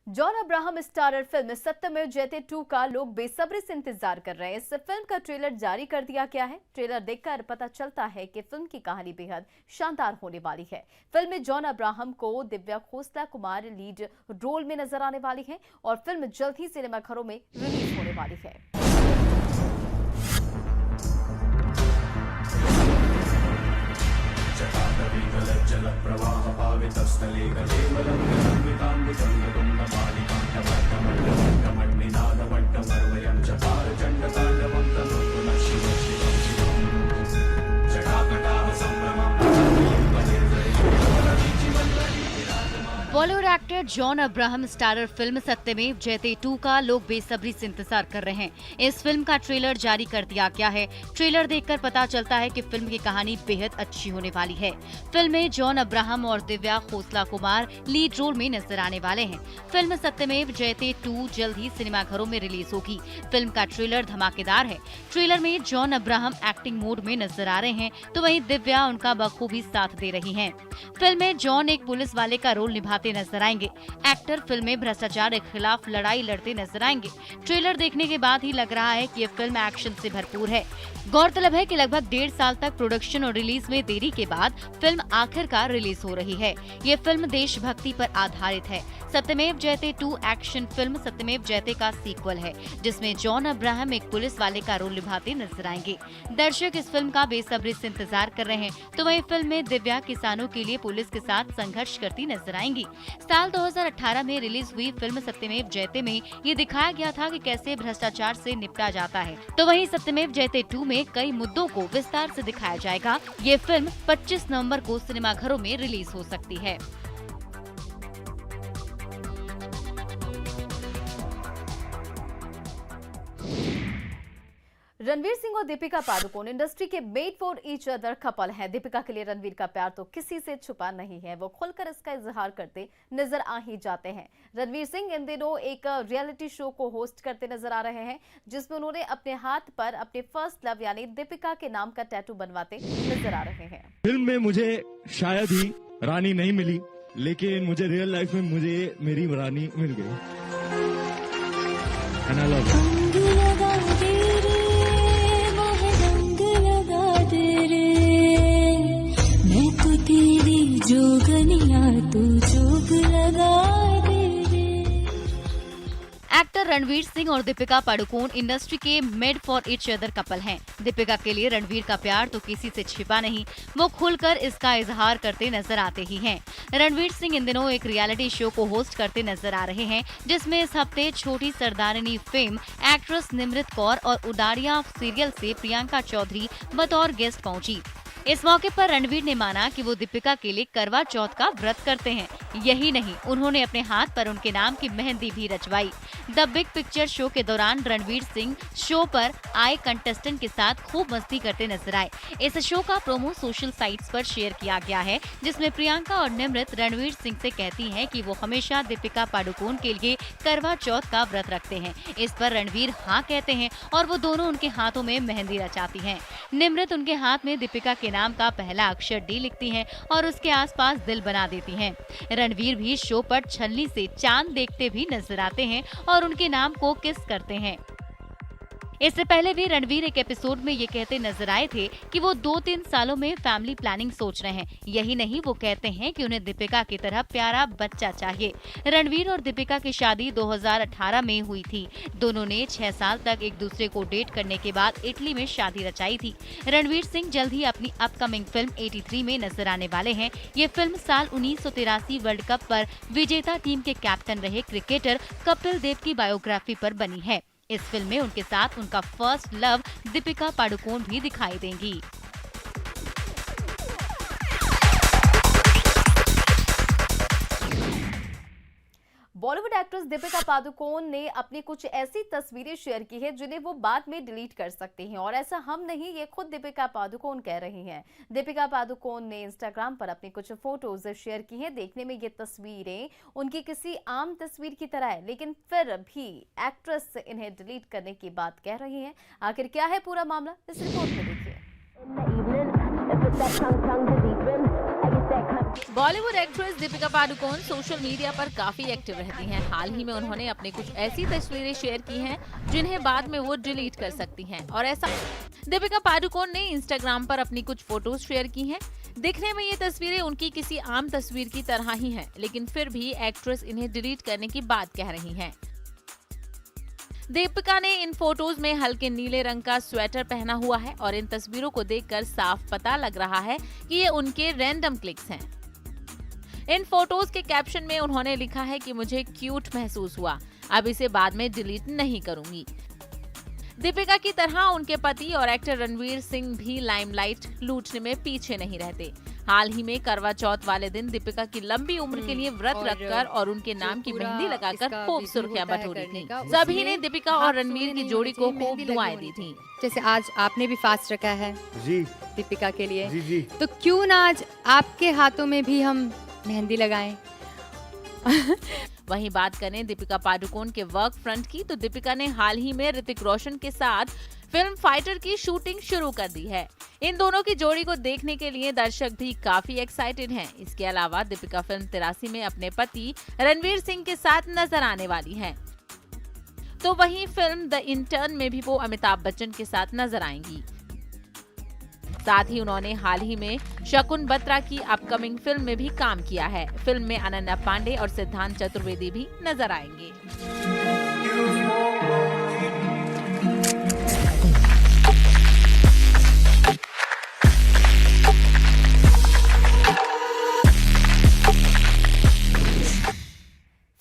John Abraham starrer film सत्यमेव जयते 2 का लोग बेसब्री से इंतजार कर रहे हैं। इस फिल्म का ट्रेलर जारी कर दिया गया है। ट्रेलर देखकर पता चलता है कि फिल्म की कहानी बेहद शानदार होने वाली है। फिल्म में जॉन अब्राहम को दिव्या खोसला कुमार लीड रोल में नजर आने वाली है और फिल्म जल्द ही सिनेमाघरों में रिलीज होने वाली है। Bollywood actor John Abraham starrer film सत्यमेव जयते 2 का लोग बेसब्री से इंतजार कर रहे हैं। इस फिल्म का ट्रेलर जारी कर दिया गया है। ट्रेलर देखकर पता चलता है कि फिल्म की कहानी बेहद अच्छी होने वाली है। फिल्म में जॉन अब्राहम और दिव्या खोसला कुमार लीड रोल में नजर आने वाले हैं। फिल्म सत्यमेव जयते 2 जल्द ही सिनेमाघरों में रिलीज होगी। फिल्म का ट्रेलर धमाकेदार है। ट्रेलर में जॉन अब्राहम एक्टिंग मोड में नजर आ रहे हैं, तो वहीं दिव्या उनका बखूबी साथ दे रही है। फिल्म में जॉन एक पुलिस वाले का रोल निभाते नजर आएंगे। एक्टर फिल्म में भ्रष्टाचार के खिलाफ लड़ाई लड़ते नजर आएंगे। ट्रेलर देखने के बाद ही लग रहा है कि ये फिल्म एक्शन से भरपूर है। गौरतलब है कि लगभग 1.5 साल तक प्रोडक्शन और रिलीज में देरी के बाद फिल्म आखिरकार रिलीज हो रही है। ये फिल्म देशभक्ति पर आधारित है। सत्यमेव जयते 2 एक्शन फिल्म सत्यमेव जयते का सीक्वल है, जिसमें जॉन अब्राहम एक पुलिस वाले का रोल निभाते नजर आएंगे। दर्शक इस फिल्म का बेसब्री से इंतजार कर रहे हैं, तो वहीं फिल्म में दिव्या किसानों के लिए पुलिस के साथ संघर्ष करती नजर आएंगी। साल 2018 में रिलीज हुई फिल्म सत्यमेव जयते में ये दिखाया गया था कि कैसे भ्रष्टाचार से निपटा जाता है, तो वहीं सत्यमेव जयते 2 में कई मुद्दों को विस्तार से दिखाया जाएगा। ये फिल्म 25 नवंबर को सिनेमाघरों में रिलीज हो सकती है। रणवीर सिंह और दीपिका पादुकोण इंडस्ट्री के made for each other couple हैं। दीपिका के लिए रणवीर का प्यार तो किसी से छुपा नहीं है। वो खुलकर इसका इजहार करते नजर आ ही जाते हैं। रणवीर सिंह इन दिनों एक रियलिटी शो को होस्ट करते नजर आ रहे हैं, जिसमें उन्होंने अपने हाथ पर अपने फर्स्ट लव यानी दीपिका के नाम का टैटू बनवाते नजर आ रहे हैं। फिल्म में मुझे शायद ही रानी नहीं मिली, लेकिन मुझे रियल लाइफ में मुझे मेरी रानी मिल गई। And I love you. Actor Ranveer Singh और दीपिका पादुकोण इंडस्ट्री के made for each other couple हैं। दीपिका के लिए रणवीर का प्यार तो किसी से छिपा नहीं, वो खुलकर इसका इजहार करते नजर आते ही हैं। रणवीर सिंह इन दिनों एक रियलिटी शो को होस्ट करते नजर आ रहे हैं, जिसमें इस हफ्ते छोटी सरदारनी फेम एक्ट्रेस निमृत कौर और उडारिया सीरियल से प्रियंका चौधरी बतौर गेस्ट पहुंची। इस मौके पर रणवीर ने माना कि वो दीपिका के लिए करवा चौथ का व्रत करते हैं। यही नहीं, उन्होंने अपने हाथ पर उनके नाम की मेहंदी भी रचवाई। द बिग पिक्चर शो के दौरान रणवीर सिंह शो पर आए कंटेस्टेंट के साथ खूब मस्ती करते नजर आए। इस शो का प्रोमो सोशल साइट्स पर शेयर किया गया है, जिसमें प्रियंका और निमृत रणवीर सिंह से कहती हैं कि वो हमेशा दीपिका पादुकोण के लिए करवा चौथ का व्रत रखते हैं। इस पर रणवीर हाँ कहते हैं और वो दोनों उनके हाथों में मेहंदी रचाती हैं। निमृत उनके हाथ में दीपिका के नाम का पहला अक्षर डी लिखती हैं और उसके आसपास दिल बना देती हैं। रणवीर भी शो पर छलनी से चांद देखते भी नजर आते हैं और उनके नाम को किस करते हैं। इससे पहले भी रणवीर एक एपिसोड में ये कहते नजर आए थे कि वो 2-3 सालों में फैमिली प्लानिंग सोच रहे हैं। यही नहीं, वो कहते हैं कि उन्हें दीपिका की तरह प्यारा बच्चा चाहिए। रणवीर और दीपिका की शादी 2018 में हुई थी। दोनों ने 6 साल तक एक दूसरे को डेट करने के बाद इटली में शादी रचाई थी। रणवीर सिंह जल्द ही अपनी अपकमिंग फिल्म 83 में नजर आने वाले हैं। ये फिल्म साल 1983 वर्ल्ड कप पर विजेता टीम के कैप्टन रहे क्रिकेटर कपिल देव की बायोग्राफी पर बनी है। इस फिल्म में उनके साथ उनका फर्स्ट लव दीपिका पादुकोण भी दिखाई देंगी। बॉलीवुड एक्ट्रेस दीपिका पादुकोण ने अपनी कुछ ऐसी तस्वीरें शेयर की है जिन्हें वो बाद में डिलीट कर सकती हैं, और ऐसा हम नहीं, ये खुद दीपिका पादुकोण कह रही हैं। दीपिका पादुकोण ने इंस्टाग्राम पर अपनी कुछ फोटोज शेयर की हैं। देखने में ये तस्वीरें उनकी किसी आम तस्वीर की तरह है, लेकिन फिर भी एक्ट्रेस इन्हें डिलीट करने की बात कह रही हैं। आखिर क्या है पूरा मामला, इस रिपोर्ट में देखिए। Bollywood actress Deepika Padukone social media पर काफी एक्टिव रहती हैं। हाल ही में उन्होंने अपनी कुछ ऐसी तस्वीरें शेयर की हैं जिन्हें बाद में वो डिलीट कर सकती हैं। और ऐसा दीपिका पादुकोण ने इंस्टाग्राम पर अपनी कुछ फोटोज शेयर की हैं। दिखने में ये तस्वीरें उनकी किसी आम तस्वीर की तरह ही हैं, लेकिन फिर भी एक्ट्रेस इन्हें डिलीट करने की बात कह रही हैं। दीपिका ने इन फोटोज में हल्के नीले रंग का स्वेटर पहना हुआ है और इन तस्वीरों को देखकर साफ पता लग रहा है कि ये उनके रैंडम क्लिक्स हैं। इन फोटोज के कैप्शन में उन्होंने लिखा है कि मुझे क्यूट महसूस हुआ, अब इसे बाद में डिलीट नहीं करूंगी। दीपिका की तरह उनके पति और एक्टर रणवीर सिंह भी लाइमलाइट लूटने में पीछे नहीं रहते। हाल ही में करवा चौथ वाले दिन दीपिका की लंबी उम्र के लिए व्रत रखकर और उनके नाम की मेहंदी लगाकर खूब सुर्खियां बटोरी थी। सभी ने दीपिका और रणवीर की जोड़ी को खूब दुआएं दी थी। जैसे आज आपने भी फास्ट रखा है जी दीपिका के लिए, जी जी तो क्यों ना आज आपके हाथों में भी हम मेहंदी लगाएं। वहीं बात करें दीपिका पादुकोण के वर्क फ्रंट की, तो दीपिका ने हाल ही में ऋतिक रोशन के साथ फिल्म फाइटर की शूटिंग शुरू कर दी है। इन दोनों की जोड़ी को देखने के लिए दर्शक भी काफी एक्साइटेड हैं। इसके अलावा दीपिका फिल्म 83 में अपने पति रणवीर सिंह के साथ नजर आने वाली हैं। तो वहीं फिल्म द इंटर्न में भी वो अमिताभ बच्चन के साथ नजर आएंगी। साथ ही उन्होंने हाल ही में शकुन बत्रा की अपकमिंग फिल्म में भी काम किया है। फिल्म में अनन्या पांडे और सिद्धांत चतुर्वेदी भी नजर आएंगे।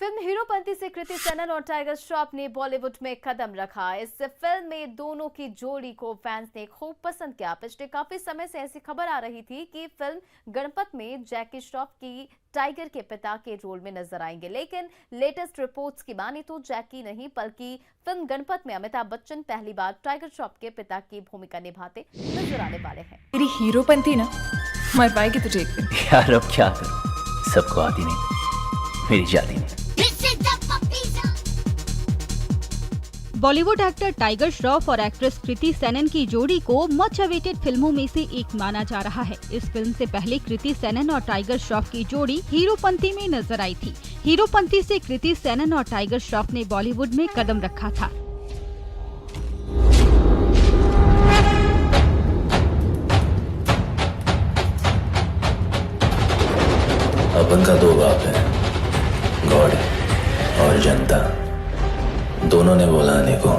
फिल्म हीरोपंती से कृति सेनन और टाइगर श्रॉफ ने बॉलीवुड में कदम रखा। इस फिल्म में दोनों की जोड़ी को फैंस ने खूब पसंद किया। पिछले काफी समय से ऐसी खबर आ रही थी कि फिल्म गणपत में जैकी श्रॉफ की टाइगर के पिता के रोल में नजर आएंगे, लेकिन लेटेस्ट रिपोर्ट्स की माने तो जैकी नहीं बल्कि फिल्म गणपत में अमिताभ बच्चन पहली बार टाइगर श्रॉफ के पिता की भूमिका निभाते नजर आने वाले हैं। तेरी हीरोपंती ना मर पाएगी तुझे एक दिन। यार अब क्या करूं, सबको आती नहीं, मेरी जाती नहीं। बॉलीवुड एक्टर टाइगर श्रॉफ और एक्ट्रेस कृति सेनन की जोड़ी को मच अवेटेड फिल्मों में से एक माना जा रहा है। इस फिल्म से पहले कृति सेनन और टाइगर श्रॉफ की जोड़ी हीरोपंती में नजर आई थी। हीरोपंती से कृति सेनन और टाइगर श्रॉफ ने बॉलीवुड में कदम रखा था। अपन का दो बाप है, गॉड और जनता। दोनों ने बोला आने को,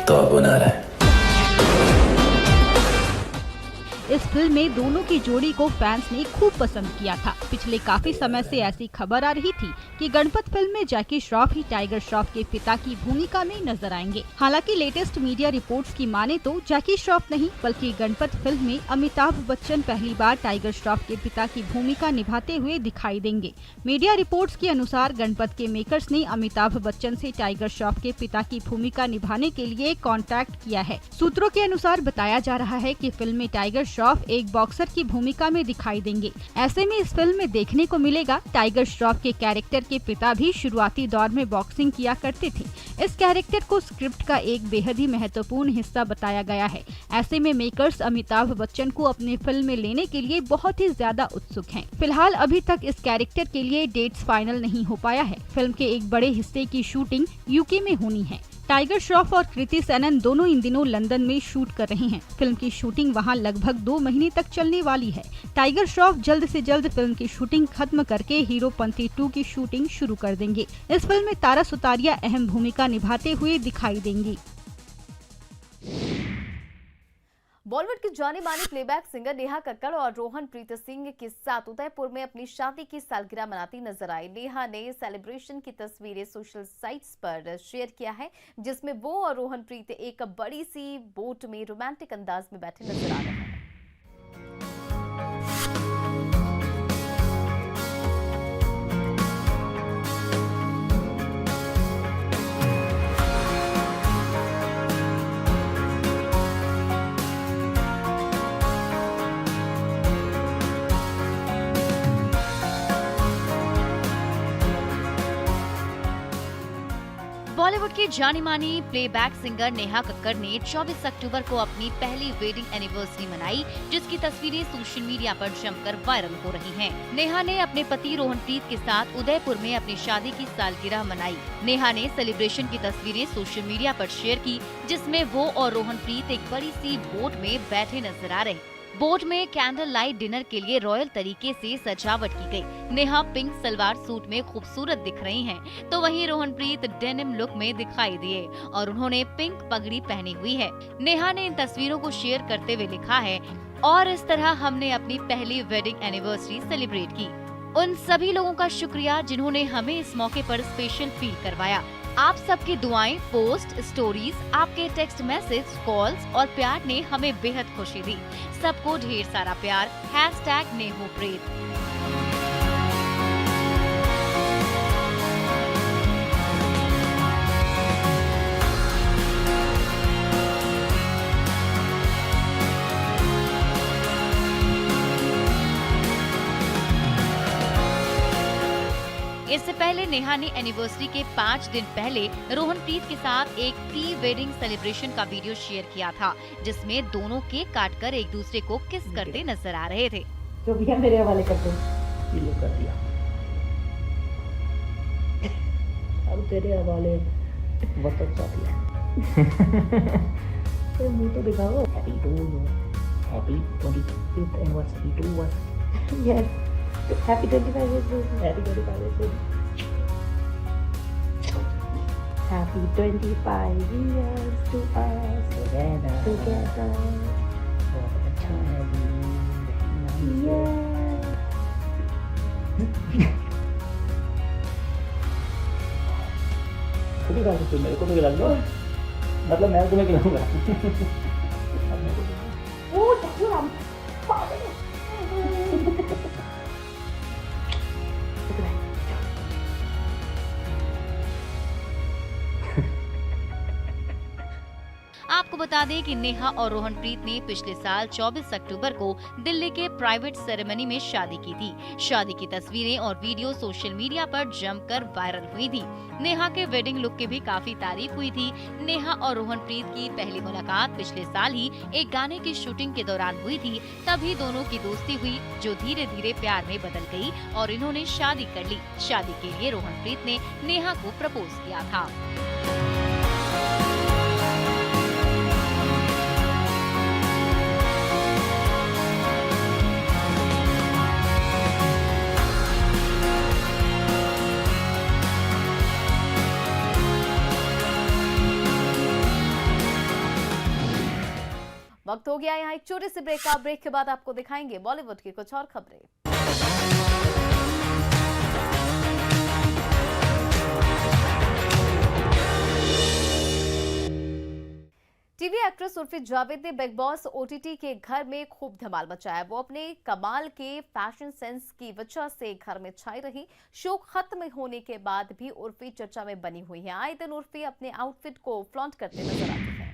तो अब बना रहा है। इस फिल्म में दोनों की जोड़ी को फैंस ने खूब पसंद किया था। पिछले काफी समय से ऐसी खबर आ रही थी कि गणपत फिल्म में जैकी श्रॉफ ही टाइगर श्रॉफ के पिता की भूमिका में नजर आएंगे। हालांकि लेटेस्ट मीडिया रिपोर्ट्स की माने तो जैकी श्रॉफ नहीं बल्कि गणपत फिल्म में अमिताभ बच्चन पहली बार टाइगर श्रॉफ के पिता की भूमिका निभाते हुए दिखाई देंगे। मीडिया रिपोर्ट्स के अनुसार गणपत के मेकर्स ने अमिताभ बच्चन से टाइगर श्रॉफ के पिता की भूमिका निभाने के लिए कॉन्टैक्ट किया है। सूत्रों के अनुसार बताया जा रहा है कि फिल्म में टाइगर श्रॉफ एक बॉक्सर की भूमिका में दिखाई देंगे। ऐसे में इस फिल्म में देखने को मिलेगा टाइगर श्रॉफ के कैरेक्टर के पिता भी शुरुआती दौर में बॉक्सिंग किया करते थे। इस कैरेक्टर को स्क्रिप्ट का एक बेहद ही महत्वपूर्ण हिस्सा बताया गया है। ऐसे में मेकर्स अमिताभ बच्चन को अपनी फिल्म में लेने के लिए बहुत ही ज्यादा उत्सुक हैं। फिलहाल अभी तक इस कैरेक्टर के लिए डेट्स फाइनल नहीं हो पाया है। फिल्म के एक बड़े हिस्से की शूटिंग यूके में होनी है। टाइगर श्रॉफ और कृति सेनन दोनों इन दिनों लंदन में शूट कर रहे हैं। फिल्म की शूटिंग वहां लगभग 2 महीने तक चलने वाली है। टाइगर श्रॉफ जल्द से जल्द फिल्म की शूटिंग खत्म करके हीरोपंती 2 की शूटिंग शुरू कर देंगे। इस फिल्म में तारा सुतारिया अहम भूमिका निभाते हुए दिखाई देंगी। बॉलीवुड की जानी मानी प्लेबैक सिंगर नेहा कक्कड़ और रोहन प्रीत सिंह के साथ उदयपुर में अपनी शादी की सालगिरह मनाती नजर आई। नेहा ने सेलिब्रेशन की तस्वीरें सोशल साइट्स पर शेयर किया है, जिसमें वो और रोहन प्रीत एक बड़ी सी बोट में रोमांटिक अंदाज में बैठे नजर आ रहे हैं। बॉलीवुड की जानी मानी प्लेबैक सिंगर नेहा कक्कड़ ने 24 अक्टूबर को अपनी पहली वेडिंग एनिवर्सरी मनाई, जिसकी तस्वीरें सोशल मीडिया पर जमकर वायरल हो रही हैं। नेहा ने अपने पति रोहनप्रीत के साथ उदयपुर में अपनी शादी की सालगिरह मनाई। नेहा ने सेलिब्रेशन की तस्वीरें सोशल मीडिया पर शेयर की, जिसमें वो और रोहनप्रीत एक बड़ी सी बोट में बैठे नजर आ रहे। बोट में कैंडल लाइट डिनर के लिए रॉयल तरीके से सजावट की गई। नेहा पिंक सलवार सूट में खूबसूरत दिख रही हैं, तो वहीं रोहनप्रीत डेनिम लुक में दिखाई दिए और उन्होंने पिंक पगड़ी पहनी हुई है। नेहा ने इन तस्वीरों को शेयर करते हुए लिखा है, और इस तरह हमने अपनी पहली वेडिंग एनिवर्सरी सेलिब्रेट की। उन सभी लोगों का शुक्रिया जिन्होंने हमें इस मौके पर स्पेशल फील करवाया। आप सबकी दुआएं, पोस्ट, स्टोरीज, आपके टेक्स्ट मैसेज, कॉल्स और प्यार ने हमें बेहद खुशी दी। सबको ढेर सारा प्यार। #नेहोप्रीत। इससे पहले नेहा ने एनिवर्सरी के 5 दिन पहले रोहनप्रीत के साथ एक प्री वेडिंग सेलिब्रेशन का वीडियो शेयर किया था, जिसमें दोनों केक काटकर एक दूसरे को किस करते नजर आ रहे थे। जो भी है मेरे हवाले कर दो। ये कर दिया। अब तेरे हवाले वतन सा दिया। तो मुझे तो दिखाओ। Happy to you. Happy 25th anniversary to us. Yes. Happy 25 years. Happy 25 years. Happy 25 years to us together. बहुत अच्छा है जी। खुद ही खा सकते हो, मेरे को तो खिला दो। मतलब मैं तुम्हें खिलाऊंगा। ओ ठाकुर आपको बता दें कि नेहा और रोहनप्रीत ने पिछले साल 24 अक्टूबर को दिल्ली के प्राइवेट सेरेमनी में शादी की थी। शादी की तस्वीरें और वीडियो सोशल मीडिया पर जमकर वायरल हुई थी। नेहा के वेडिंग लुक की भी काफी तारीफ हुई थी। नेहा और रोहनप्रीत की पहली मुलाकात पिछले साल ही एक गाने की शूटिंग के दौरान हुई थी। तभी दोनों की दोस्ती हुई, जो धीरे धीरे प्यार में बदल गई और इन्होंने शादी कर ली। शादी के लिए रोहनप्रीत ने नेहा को प्रपोज किया था। वक्त हो गया यहाँ एक छोटे से ब्रेक का। ब्रेक के बाद आपको दिखाएंगे बॉलीवुड की कुछ और खबरें। टीवी एक्ट्रेस उर्फी जावेद ने बिग बॉस ओटीटी के घर में खूब धमाल मचाया। वो अपने कमाल के फैशन सेंस की वजह से घर में छाई रही। शो खत्म होने के बाद भी उर्फी चर्चा में बनी हुई है। आए दिन उर्फी अपने आउटफिट को फ्लॉन्ट करते नजर आती है।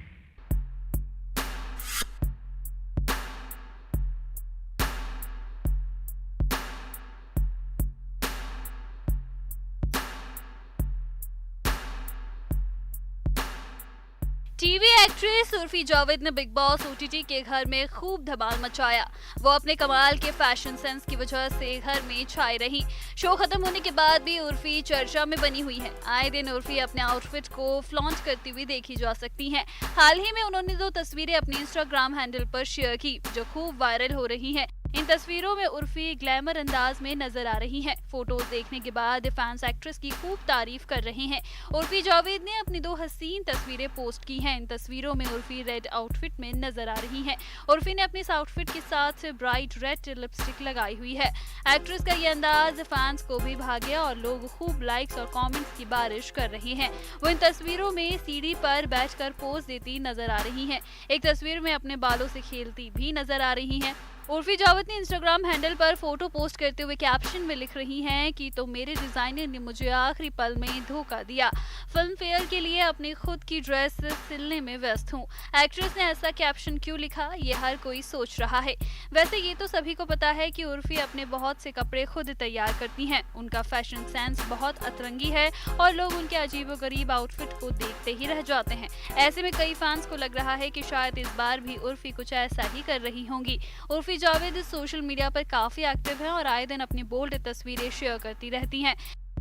टीवी एक्ट्रेस उर्फी जावेद ने बिग बॉस ओटीटी के घर में खूब धमाल मचाया। वो अपने कमाल के फैशन सेंस की वजह से घर में छाई रही। शो खत्म होने के बाद भी उर्फी चर्चा में बनी हुई है। आए दिन उर्फी अपने आउटफिट को फ्लॉन्ट करती हुई देखी जा सकती हैं। हाल ही में उन्होंने 2 तस्वीरें अपनी इंस्टाग्राम हैंडल पर शेयर की, जो खूब वायरल हो रही हैं। इन तस्वीरों में उर्फी ग्लैमर अंदाज में नजर आ रही हैं। फोटोज देखने के बाद फैंस एक्ट्रेस की खूब तारीफ कर रहे हैं। उर्फी जावेद ने अपनी 2 हसीन तस्वीरें पोस्ट की हैं। इन तस्वीरों में उर्फी रेड आउटफिट में नजर आ रही हैं। उर्फी ने अपने इस आउटफिट के साथ ब्राइट रेड लिपस्टिक लगाई हुई है। एक्ट्रेस का ये अंदाज फैंस को भी भा गया और लोग खूब लाइक्स और कमेंट्स की बारिश कर रहे हैं। वो इन तस्वीरों में सीढ़ी पर बैठकर पोज देती नजर आ रही हैं। एक तस्वीर में अपने बालों से खेलती भी नजर आ रही हैं। उर्फी जावेद ने इंस्टाग्राम हैंडल पर फोटो पोस्ट करते हुए कैप्शन में लिख रही हैं कि तो मेरे डिजाइनर ने मुझे आखिरी पल में धोखा दिया। फिल्म फेयर के लिए अपनी खुद की ड्रेस सिलने में व्यस्त हूँ। एक्ट्रेस ने ऐसा कैप्शन क्यों लिखा, ये हर कोई सोच रहा है। वैसे ये तो सभी को पता है कि उर्फी अपने बहुत से कपड़े खुद तैयार करती हैं। उनका फैशन सेंस बहुत अतरंगी है और लोग उनके अजीबोगरीब आउटफिट को देखते ही रह जाते हैं। ऐसे में कई फैंस को लग रहा है कि शायद इस बार भी उर्फी कुछ ऐसा ही कर रही होंगी। उर्फी जावेद सोशल मीडिया पर काफी एक्टिव हैं और आए दिन अपनी बोल्ड तस्वीरें शेयर करती रहती हैं।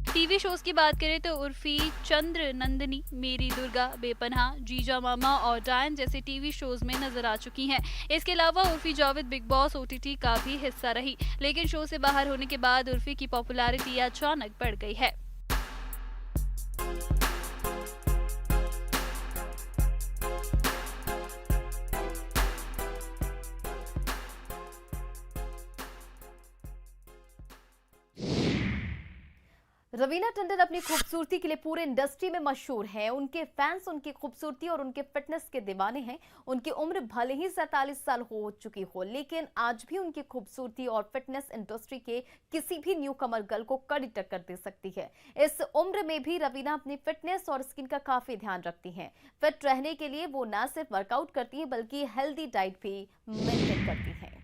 टीवी शोज की बात करें तो उर्फी चंद्र नंदिनी, मेरी दुर्गा, बेपनाह, जीजा मामा और डायन जैसे टीवी शोज में नजर आ चुकी हैं। इसके अलावा Urfi Javed big boss OTT का भी हिस्सा रही, लेकिन शो से बाहर होने के बाद उर्फी की पॉपुलैरिटी अचानक बढ़ गई है। रवीना टंडन अपनी खूबसूरती के लिए पूरे इंडस्ट्री में मशहूर हैं। उनके फैंस उनकी खूबसूरती और उनके फिटनेस के दीवाने हैं। उनकी उम्र भले ही 47 साल हो चुकी हो, लेकिन आज भी उनकी खूबसूरती और फिटनेस इंडस्ट्री के किसी भी न्यू कमर गर्ल को कड़ी टक्कर दे सकती है। इस उम्र में भी रवीना अपनी फिटनेस और स्किन का काफी ध्यान रखती हैं। फिट रहने के लिए वो न सिर्फ वर्कआउट करती हैं बल्कि हेल्दी डाइट भी मेंटेन करती हैं।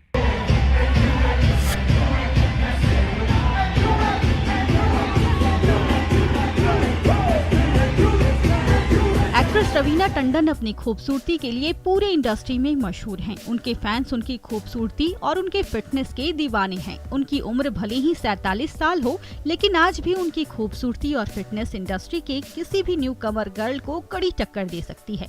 एक्ट्रेस रवीना टंडन अपनी खूबसूरती के लिए पूरे इंडस्ट्री में मशहूर हैं। उनके फैंस उनकी खूबसूरती और उनके फिटनेस के दीवाने हैं। उनकी उम्र भले ही 47 साल हो, लेकिन आज भी उनकी खूबसूरती और फिटनेस इंडस्ट्री के किसी भी न्यू कमर गर्ल को कड़ी टक्कर दे सकती है।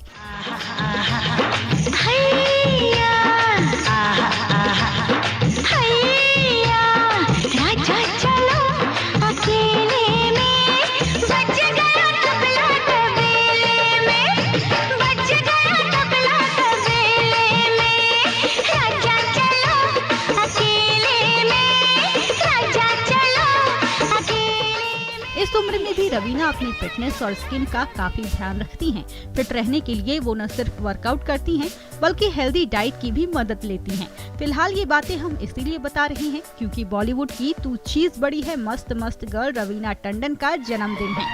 इस उम्र में भी रवीना अपनी फिटनेस और स्किन का काफी ध्यान रखती हैं। फिट रहने के लिए वो न सिर्फ वर्कआउट करती हैं बल्कि हेल्दी डाइट की भी मदद लेती हैं। फिलहाल ये बातें हम इसीलिए बता रहे हैं क्योंकि बॉलीवुड की तू चीज बड़ी है मस्त मस्त गर्ल रवीना टंडन का जन्मदिन है।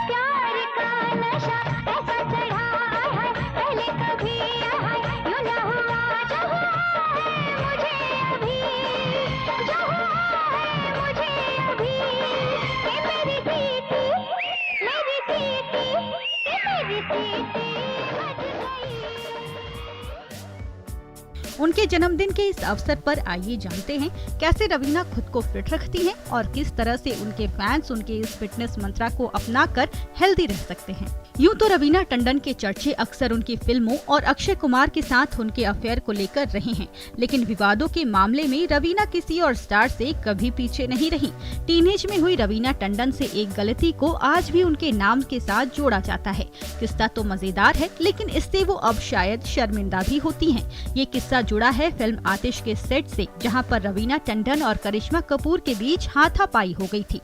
उनके जन्मदिन के इस अवसर पर आइए जानते हैं कैसे रवीना खुद को फिट रखती हैं और किस तरह से उनके फैंस उनके इस फिटनेस मंत्रा को अपनाकर हेल्दी रह सकते हैं। यूं तो रवीना टंडन के चर्चे अक्सर उनकी फिल्मों और अक्षय कुमार के साथ उनके अफेयर को लेकर रहे हैं, लेकिन विवादों के मामले में रवीना किसी और स्टार से कभी पीछे नहीं रही। टीनेज में हुई रवीना टंडन से एक गलती को आज भी उनके नाम के साथ जोड़ा जाता है। किस्सा तो मजेदार है, लेकिन इससे वो अब शायद शर्मिंदा भी होती हैं। ये किस्सा जुड़ा है फिल्म आतिश के सेट से, जहां पर रवीना टंडन और करिश्मा कपूर के बीच हाथापाई हो गई थी।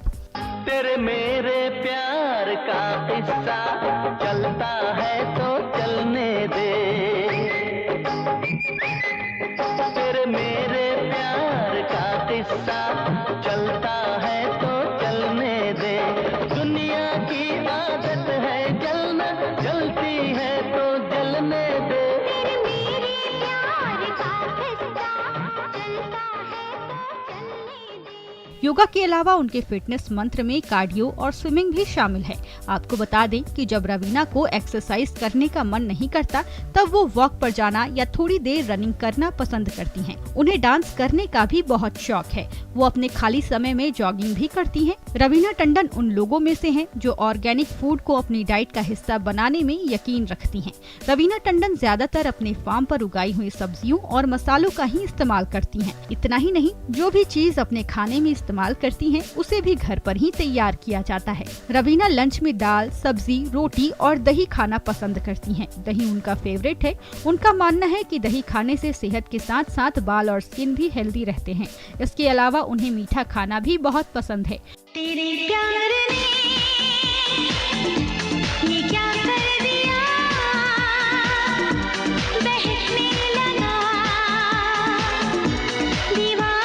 तेरे मेरे प्यार का किस्सा चलता है तो चलने दे, तेरे मेरे प्यार का किस्सा चलता है तो चलने दे। दुनिया की आदत है जलना, जलती है तो जलने दे। तेरे मेरे प्यार का किस्सा चलता है तो चलने दे। योगा के अलावा उनके फिटनेस मंत्र में कार्डियो और स्विमिंग भी शामिल है। आपको बता दें कि जब रवीना को एक्सरसाइज करने का मन नहीं करता तब वो वॉक पर जाना या थोड़ी देर रनिंग करना पसंद करती हैं। उन्हें डांस करने का भी बहुत शौक है। वो अपने खाली समय में जॉगिंग भी करती हैं। रवीना टंडन उन लोगों में से हैं जो ऑर्गेनिक फूड को अपनी डाइट का हिस्सा बनाने में यकीन रखती हैं। रवीना टंडन ज्यादातर अपने फार्म पर उगाई हुई सब्जियों और मसालों का ही इस्तेमाल करती हैं। इतना ही नहीं, जो भी चीज अपने खाने में इस्तेमाल करती हैं उसे भी घर पर ही तैयार किया जाता है। रवीना लंच में दाल, सब्जी, रोटी और दही खाना पसंद करती हैं। दही उनका फेवरेट है। उनका मानना है कि दही खाने से सेहत के साथ साथ बाल और स्किन भी हेल्दी रहते हैं। इसके अलावा उन्हें मीठा खाना भी बहुत पसंद है। तेरे प्यार ने ये क्या कर दिया, बहकने लगा दीवार।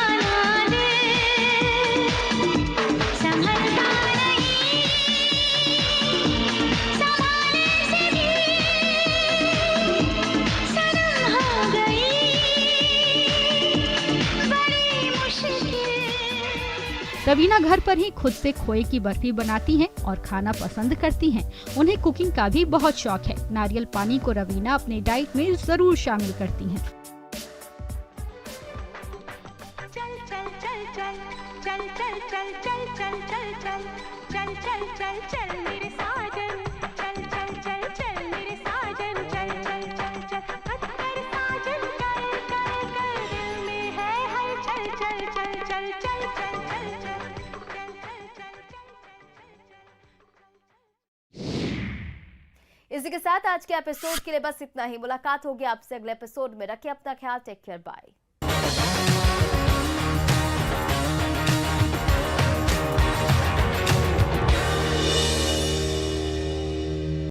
रवीना घर पर ही खुद से खोए की बर्फी बनाती हैं और खाना पसंद करती हैं। उन्हें कुकिंग का भी बहुत शौक है। नारियल पानी को रवीना अपने डाइट में जरूर शामिल करती हैं। इसी के साथ आज के एपिसोड के लिए बस इतना ही। मुलाकात होगी आपसे अगले एपिसोड में। रखिए अपना ख्याल। Take care. बाय।